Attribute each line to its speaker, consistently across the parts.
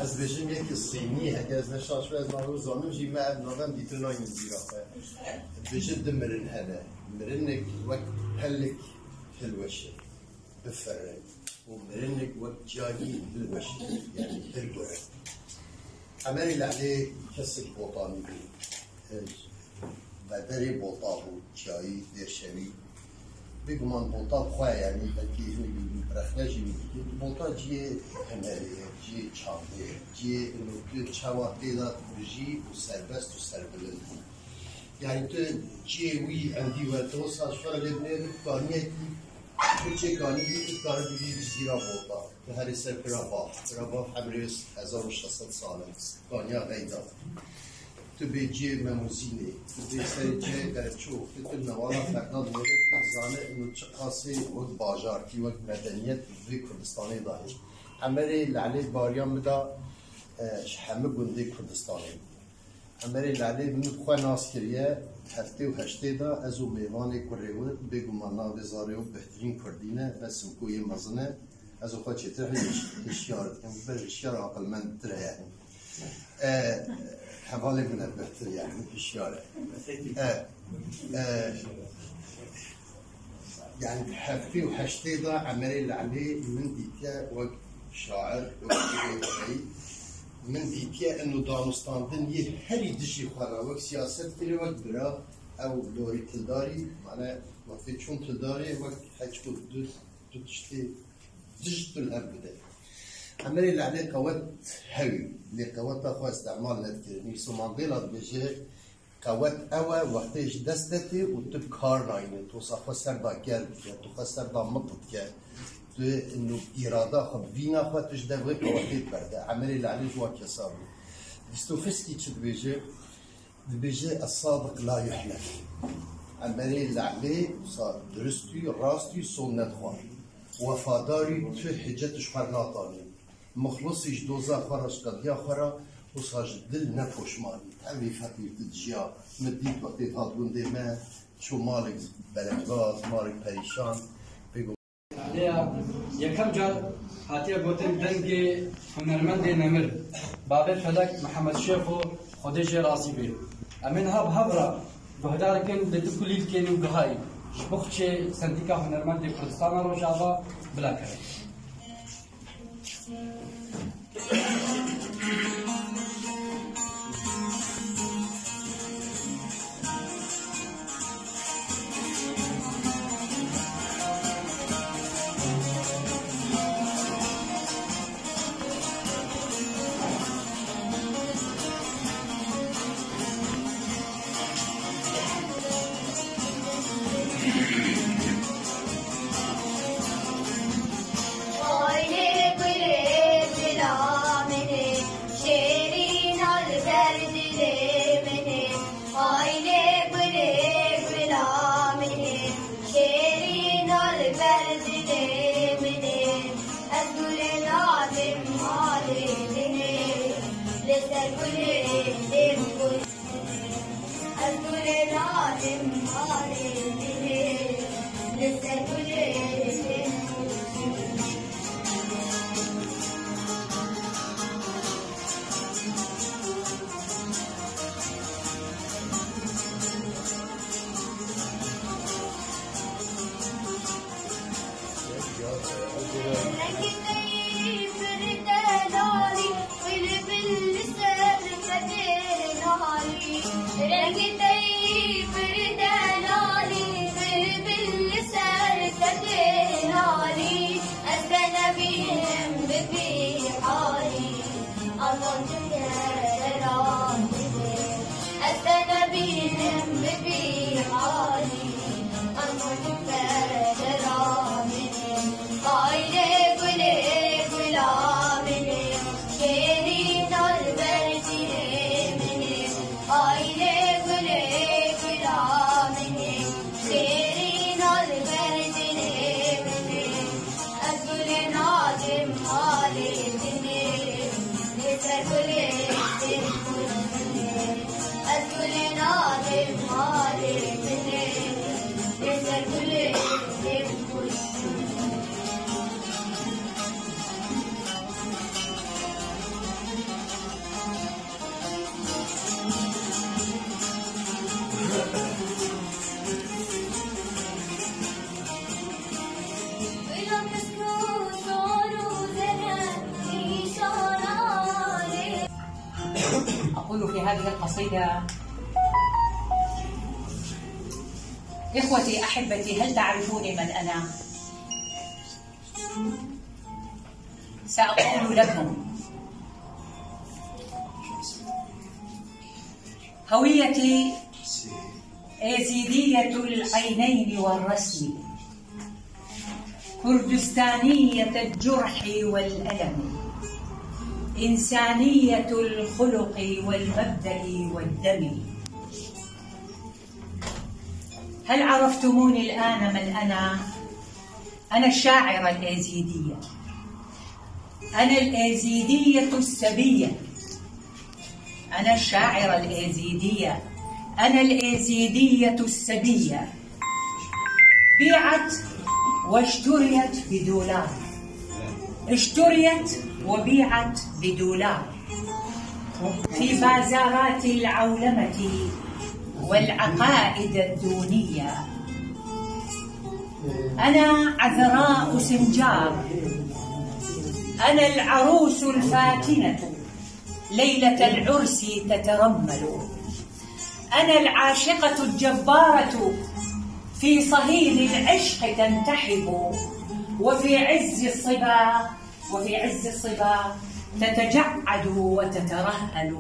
Speaker 1: از بجیم یکی صینی اگه از نشاش و از نارو زانم جی ما نادم دیتر نایم زیرافه بجد مرن هنه مرنك وقت هلك هلوشه بفرق ومرنك وقت جاي بالوشه يعني هلوه عملي اللي عليه كسر بوطاني بدري بوطابو جاي ديرشوي بيقومان بوطاب خواه يعني بلكي برخنجي بوطا جي هناليه جي چانده جي انو تو چواهده دا بجي و سربست و سربلند يعني تو جي وي عندي واتو ساشفر لبنه كانيه تو چه كانيه تو كانه بيجي بزيرا بوطا تو هري سر پراباف حبريس 1600 ساله كانيه غيدا تو بيجي مموزيني تو بيجي جي برچوف تو نوالا فقناد مورد تزانه انو چقاسي وقت باجارتي وقت مدنيت في كردستاني داهي عمري اللي عليه باريان بدا همه گنده کردستانی عمري اللي عليه من بخواه ناس کریه هفته و هشته دا از او میوان کره بگو من ناو زاره و بهترین کردینه و سمکوی مزنه از او خواه چطور هشیار بر هشیار عقل من تره یعنی حوالی منه بهتر یعنی هشیاره يعني هفته و هشته دا عمري اللي عليه من ديتيا وقت شاعر وكذا من ديتيا انه دانستاندن يه هري دشي خرا وك سياست كري وك برا او لوري تلداري معناه وقت شون تلداري وك حاجكو دو تشتي ديجيتال ابدا عمري اللي عليه قوات هوي اللي قوات اخو استعمال نذكر نيسو مانديلا بيجي قوات اوا وقتش دستتي وتب كار ناينه تو صفا سر دا گل تو خسر دا مطط که تو انه اراده خب وینا خودش دوره قواتیت برده عملی لعلی جوا کسابی دستوفسکی چه دبیجه الصادق لا يحلف عملی لعلی درستی راستی سنت خواه وفاداری تو حجتش خرناتانی مخلصیش دوزا خورش قدیا خورا وصاج دل نفوشمانی تعوی فتیت جیا مدید وقتی هات گنده ما شو مالک بلندباز مالک پریشان بگو
Speaker 2: یکم جار هاتیه گوتن دنگ هنرمند نمر بابه فلک محمد شیخ و خودش راسی بیر امین هب را بهدار کن لدی کلیل کنی و گهایی بخش سندیکا هنرمند کردستان رو جاوا بلا کرد
Speaker 3: As good في هذه القصيدة. إخوتي أحبتي، هل تعرفون من أنا؟ سأقول لكم. هويتي يزيدية العينين والرسم، كردستانية الجرح والألم، إنسانية الخلق والمبدأ والدم. هل عرفتموني الآن من أنا؟ أنا الشاعرة الأيزيدية، أنا الأيزيدية السبية، أنا الشاعرة الأيزيدية، أنا الأيزيدية السبية. بيعت واشتريت بدولار، اشتريت وبيعت بدولار في بازارات العولمة والعقائد الدونية. أنا عذراء سنجار، أنا العروس الفاتنة ليلة العرس تترمل، أنا العاشقة الجبارة في صهيل العشق تنتحب، وفي عز الصبا تتجعد وتترهل.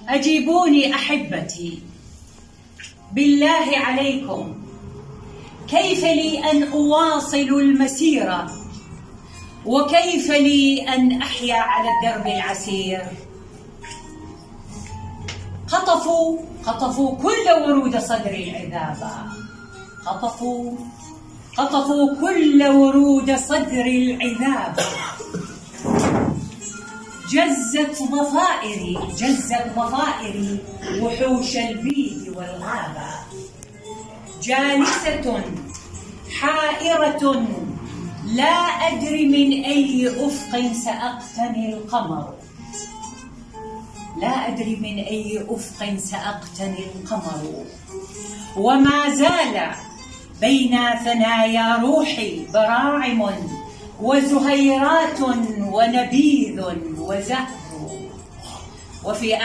Speaker 3: أجيبوني أحبتي بالله عليكم، كيف لي أن أواصل المسيرة، وكيف لي أن أحيا على الدرب العسير؟ قطفوا كل ورود صدر العذابة، قطفوا كل ورود صدر العذابة. جزت ضفائري وحوش البيد والغابة، جالسة حائرة لا أدري من أي أفق سأقتني القمر، لا أدري من أي أفق سأقتني القمر. وما زال بين ثنايا روحي براعم وزهيرات ونبيذ وزهر، وفي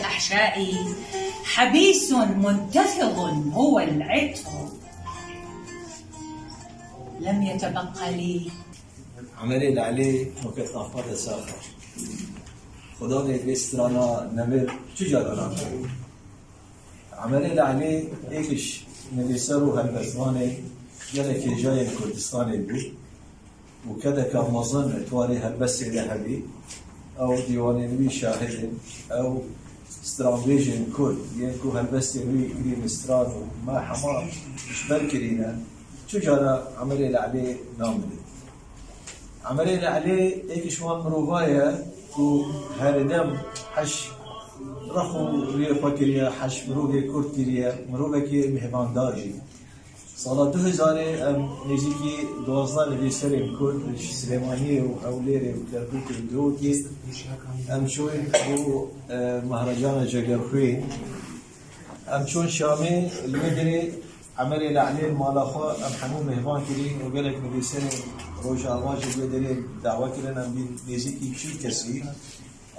Speaker 3: أحشائي حبيس منتفض هو العطر. لم يتبقى لي
Speaker 4: عملي لعلي وقت أفضل ساخر خدا نتبسترانا نمر چجا دارم عملي لعلي ایکش نویسرو هلبستانه گلک جای کردستانه بود و کده که مظن تواری هلبستی لحبی او دیوانوی شاهد او استرانبیجن کرد یعنی که هلبستی روی مستران و ما حما اشبر کرینه چجا عملي لعلي نامده عملي لعلي ایکش وان مروفایه و هردم حش رخو ريا فكريا حش مروجي كورتيريا مروجي مهمان داجي سال 2000 نزيكي دوازنا لبي سلم كورد سليمانية وأوليري وكربوك الدوتي شوين بو مهرجان جاكرخوين شون شامي المدري عملي لعلي مالاخا حمو مهمان كرين وقالك نبي سلم روجا واجب يدري دعوة كلنا نزيكي كشي كسي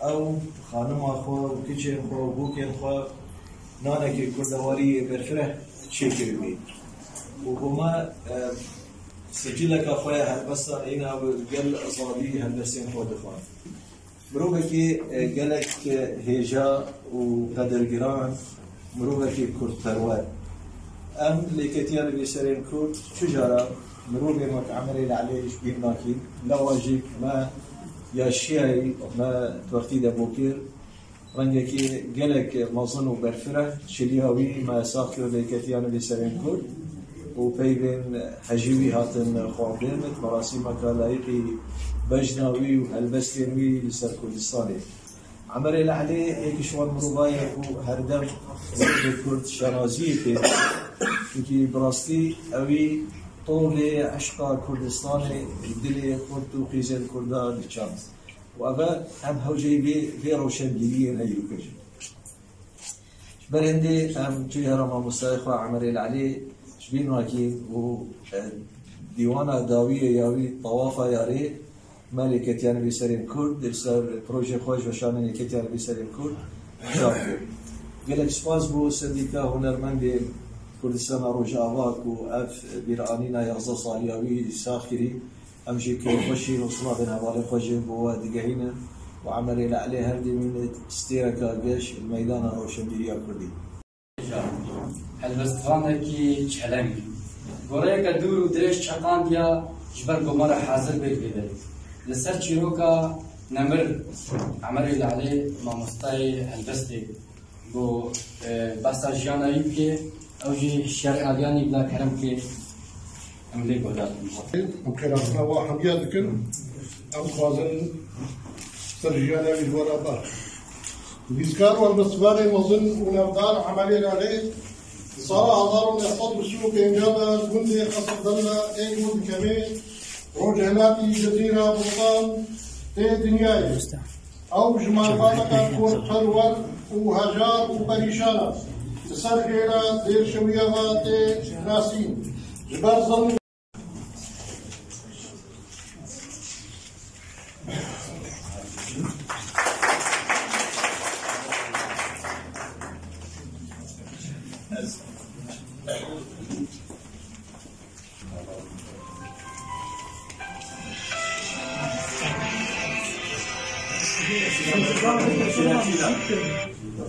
Speaker 4: او خانم خو و کچن خو و بوکن خو نانه که کردواری برفره چکر بید و بما سجلك خواه هلبستان اینا و گل اصابی هلبستان خود خواه مروبه که گلک هیجا و قدرگران مروبه که کرد پرور لیکتیان بیسرین کرد چجارا مروبه ما که عملی لعلیش بیم ناکی لواجک ما یا شیعی ما توقتی دبوکر رنگی گلک مازن و برفره شلیاوی ما ساخت لیکتیان بیسرین کرد و پیبین حجیوی هاتن خواندن مراسم کالایقی بجناوی و هلبستینوی لسر کردستانی عملی لعلی یکیشوان مروبای و هردم کرد شنازی که چونکی براستی اوی طول عشق كردستان دل كرد وقيزان كردان للشام وأبا هم هوجي في روشن جديد أيو كجي برندي هم جيها رما مستيخوا عمري العلي شبين راكين و ديوانا داوية ياوي طوافة ياري مالكت يعني بيسرين كرد السر بروجي خوش وشامن كت يعني بيسرين كرد شافو قالك سباس بو سنديكا هنرمندي كردستان روجاواك وأف بيرانينا يغزا صالياوي ساخري أمشي كي خوشي وصنا بين هوالي خوشي بو دقهينا وعملي عليه هردي من ستيركا قش الميدان روشنبيريا كردي
Speaker 2: هلبستوانێکی چەلەنگی گۆڕەیەکە دوور و درێژ چەقاندیا ژبەر گۆمەرە حازر بێت بێدێت لەسەر چیرۆکە نەمر عەمەری لەعلێ مامۆستای هەلبەستێک بۆ باسا ژیانایی بکێ ئەو ژی شیاری ئالیانی بلا کەرەم بکێ ئەم لێ گۆدات
Speaker 5: وكرافنا واحد يذكر أو خازن سرجانا بالورا بار بيذكر والبسباني مظن ونبدار عملية عليه صار عذار يحصل بسوق إنجابا جندي خطر دلنا إيجود كمين روجهناتي جزيرة بطان تي دنياي أو جمال فاتك كور خلور وهجار وبريشانة تسرخيرا دير شوية تي ناسين جبال ظن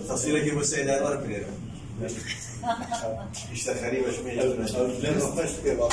Speaker 4: تصويرك مساعدة أربعة ليرة. اشتغلي باش ما يجوز. لا نقاش في بعض.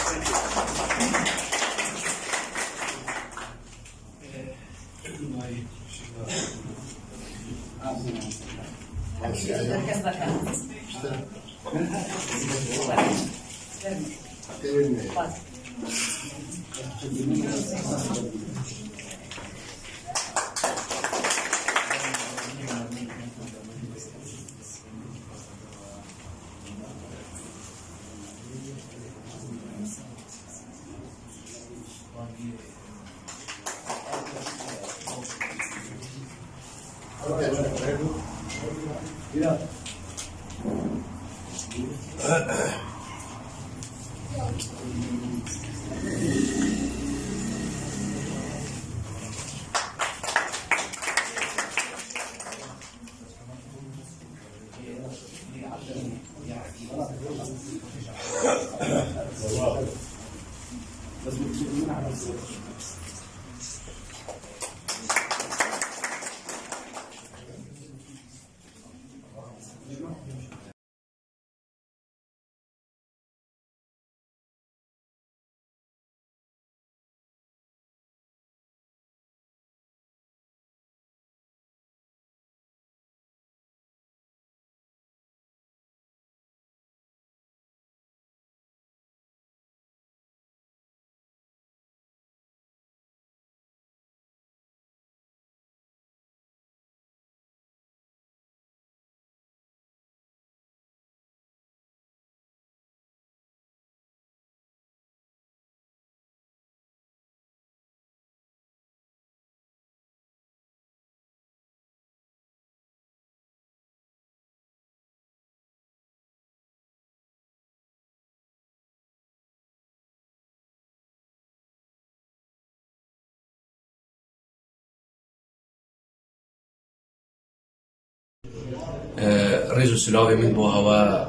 Speaker 6: ريزو سلاوي من بو هوا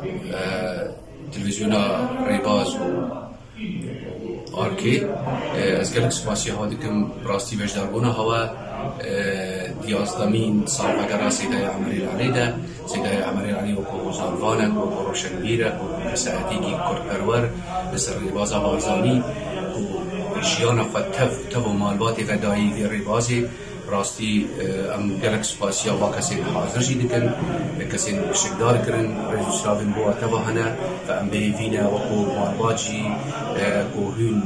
Speaker 6: تلفزيونا ريباز و آركي از گلک سپاسی ها دکم براستی بجداربونا هوا دیازدامین سالمگرا سیدای عمری العلی ده سیدای عمری العلی و کوزانوانک و روشنبیرک و ساعتیگی کرپرور بسر ریباز بارزانی و جیان خود تف و مالبات غدایی دی ریبازی راستی ام گلک سپاسی ها کسی حاضر جی دکن کسی شکدار کرن رجو سلاوین بو تبا هنه و ام بیوینا و کو مالباجی کو هون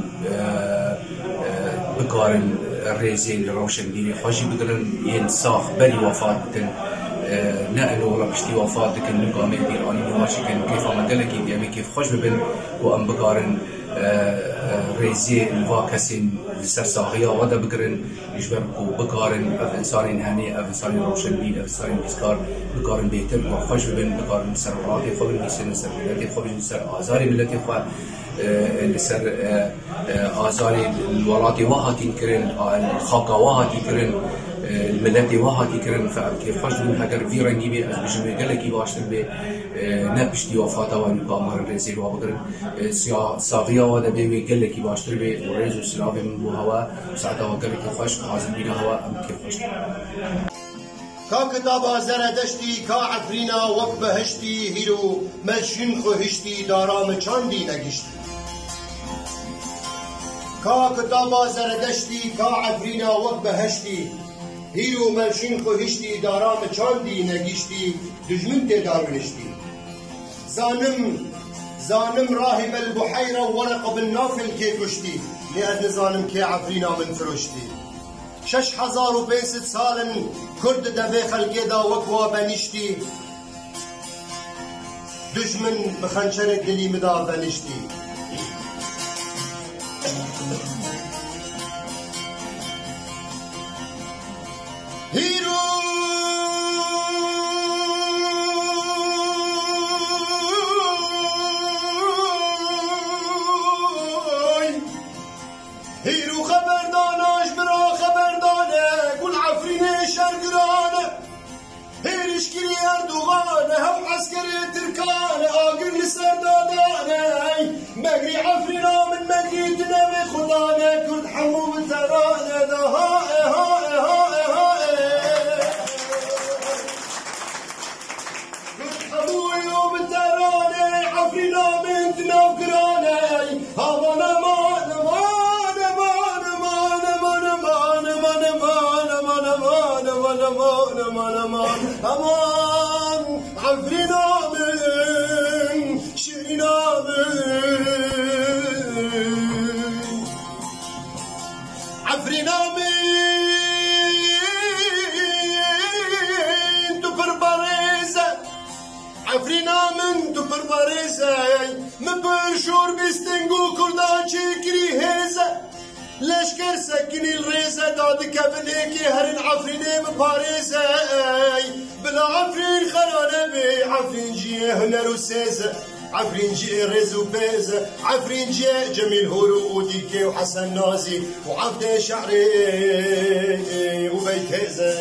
Speaker 6: بکارن ريزين روشنبيري خوشي بقولن ينساخ بري وفات بتن نقلوا ولا بشتي وفات لكن نقامي دير اني نواشي كان كيف ما قال لك يعني كيف خوش ببن وام بقارن ريزي الواكسين لسرساغيا ودا بقرن يجبركو بقارن اف انسان هاني اف انسان روشنبيري اف انسان بيسكار بقارن بيتر وخوش ببن بقارن سر ولاتي خو بن سر سر ملتي خو بن سر ازاري ملتي خو لسر آزار الولاتی وهاتی کرن الخاقا وهاتی کرن الملتی وهاتی کرن فكيف خرج من هاجر في رنگی به از بجمع گلکی باشتر به نپشتی وفاتا و نکامار رزیل و بگرن ساقیا و دبی و گلکی باشتر به و رز و سلاب من بو هوا ساعتا و گلکی خوش حاضر بینا هوا ام كيف خوش
Speaker 1: کا کتابا زردشتی کا عفرینا وک بهشتی هیرو ملشین خوهشتی دارام چاندی نگشتی کا کتابا زردشتی کا عفرینا وک بهشتی هیرو ملشین خوهشتی دارام چاندی نگشتی دجمن تدار ونشتی زانم راهب البحيرة ورق بالنافل كي كشتي لأن زانم كي عفرينا من فرشتي 6500 سال كرد دبي خلقي دا وكوا بنشتي دجمن بخنشر دلي مدا بنشتي هيرو هيرو خبرداناش برا خبردانه قول عفريني شرقرانه هيرشكري اردوغانه هم عسكري تركانه اقل سردادانه مقري عفرينا من مقري تنبي خدانه كرد حمو بترانه ده هاي هاي هاي هاي كرد حمو يوم بترانه عفرينا من تنبقرانه هامانا أمان عفرينا من شئنا من عفرينا من دبر باريزة عفرينا من دبر باريزة مبر شور بيستنقو كردان شكري هيزة لشكر سكني الريزة دادك ابنيكي هرن عفريني مباريزة بلا عفرين خرانة بي عفرين جي هنر وسيزة عفرين جي ريز وبيزة عفرين جي جميل هورو وديكي وحسن نازي وعبد شعري وبيتيزة